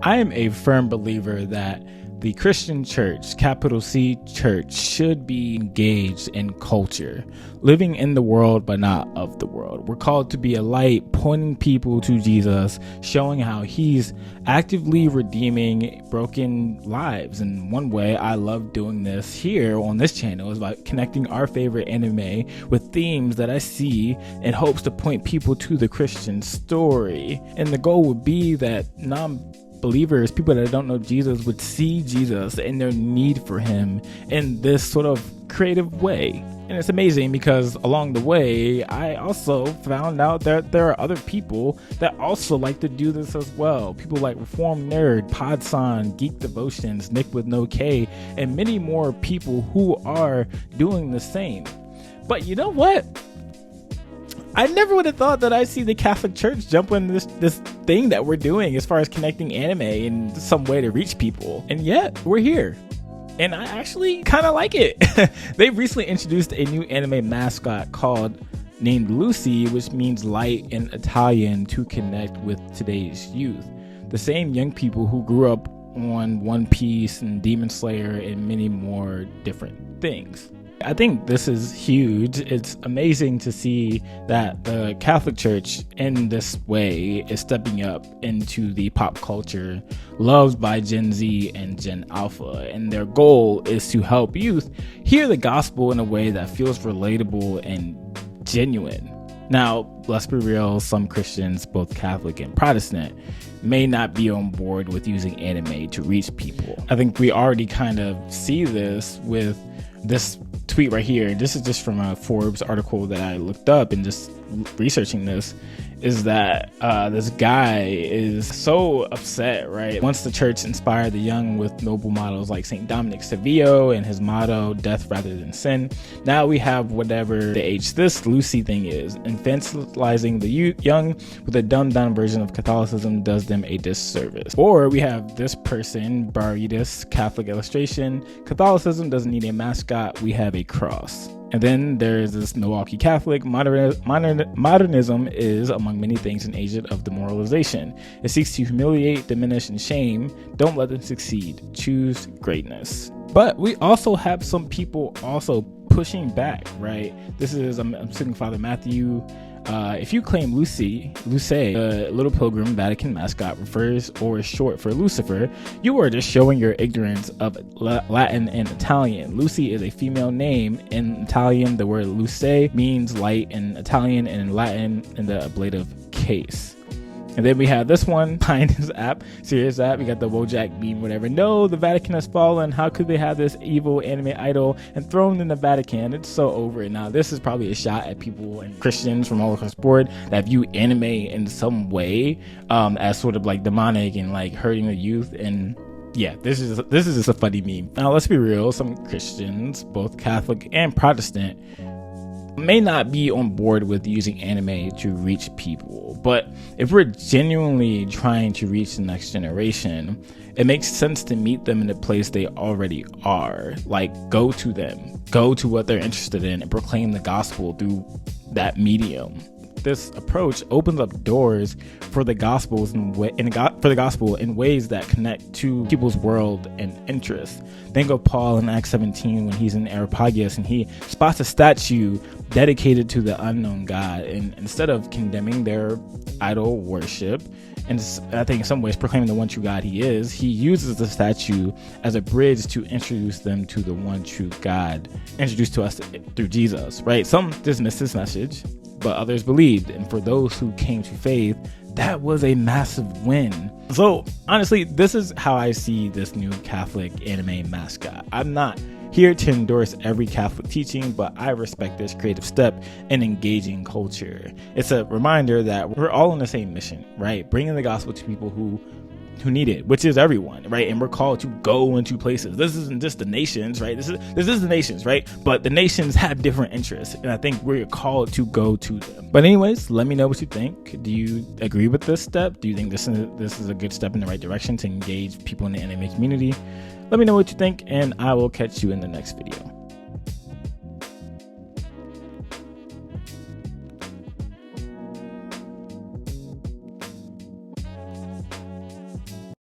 I am a firm believer that the Christian church, capital C church, should be engaged in culture, living in the world but not of the world. We're called to be a light, pointing people to Jesus, showing how he's actively redeeming broken lives. And one way I love doing this here on this channel is by connecting our favorite anime with themes that I see in hopes to point people to the Christian story. And the goal would be that believers, people that don't know Jesus, would see Jesus and their need for him in this sort of creative way. And it's amazing because along the way, I also found out that there are other people that also like to do this as well. People like Reformed Nerd, Podson, Geek Devotions, Nick with no K, and many more people who are doing the same. But you know what? I never would have thought that I'd see the Catholic Church jump on this thing that we're doing as far as connecting anime in some way to reach people. And yet, we're here. And I actually kind of like it. They recently introduced a new anime mascot named Lucy, which means light in Italian, to connect with today's youth. The same young people who grew up on One Piece and Demon Slayer and many more different things. I think this is huge. It's amazing to see that the Catholic Church in this way is stepping up into the pop culture loved by Gen Z and Gen Alpha. And their goal is to help youth hear the gospel in a way that feels relatable and genuine. Now, let's be real, some Christians, both Catholic and Protestant, may not be on board with using anime to reach people. I think we already kind of see this with this tweet right here. This is just from a Forbes article that I looked up and just researching this, is that this guy is so upset, right? Once the church inspired the young with noble models like St. Dominic Savio and his motto, death rather than sin, now we have whatever the H this Lucy thing is. Infantilizing the young with a dumbed-down version of Catholicism does them a disservice. Or we have this person, Baritas, Catholic illustration, Catholicism doesn't need a mascot, we have a cross. And then there's this Milwaukee Catholic. Modernism is, among many things, an agent of demoralization. It seeks to humiliate, diminish, and shame. Don't let them succeed. Choose greatness. But we also have some people also pushing back, right? This is, I'm sitting Father Matthew. If you claim Luce, the Little Pilgrim Vatican mascot, refers or is short for Lucifer, you are just showing your ignorance of Latin and Italian. Lucy is a female name. In Italian, the word luce means light in Italian, and in Latin, in the ablative case. And then we have this one behind his app, serious app. We got the Wojak meme, whatever. No, the Vatican has fallen. How could they have this evil anime idol enthroned in the Vatican? It's so over it now. This is probably a shot at people and Christians from all across the board that view anime in some way as sort of like demonic and like hurting the youth. And yeah, this is just a funny meme. Now let's be real. Some Christians, both Catholic and Protestant, may not be on board with using anime to reach people, but if we're genuinely trying to reach the next generation, it makes sense to meet them in the place they already are. Like, go to them, go to what they're interested in, and proclaim the gospel through that medium. This approach opens up doors for the gospel in ways that connect to people's world and interests. Think of Paul in Acts 17 when he's in Areopagus and he spots a statue dedicated to the unknown God, and instead of condemning their idol worship and I think in some ways proclaiming the one true God he is, he uses the statue as a bridge to introduce them to the one true God introduced to us through Jesus, right? Some dismiss this message, but others believed. And for those who came to faith, that was a massive win. So honestly, this is how I see this new Catholic anime mascot. I'm not here to endorse every Catholic teaching, but I respect this creative step in engaging culture. It's a reminder that we're all on the same mission, right? Bringing the gospel to people who need it, which is everyone, right? And we're called to go into places. This isn't just the nations, right? This is the nations, right? But the nations have different interests, and I think we're called to go to them. But anyways, let me know what you think. Do you agree with this step? Do you think this is a good step in the right direction to engage people in the anime community? Let me know what you think, and I will catch you in the next video.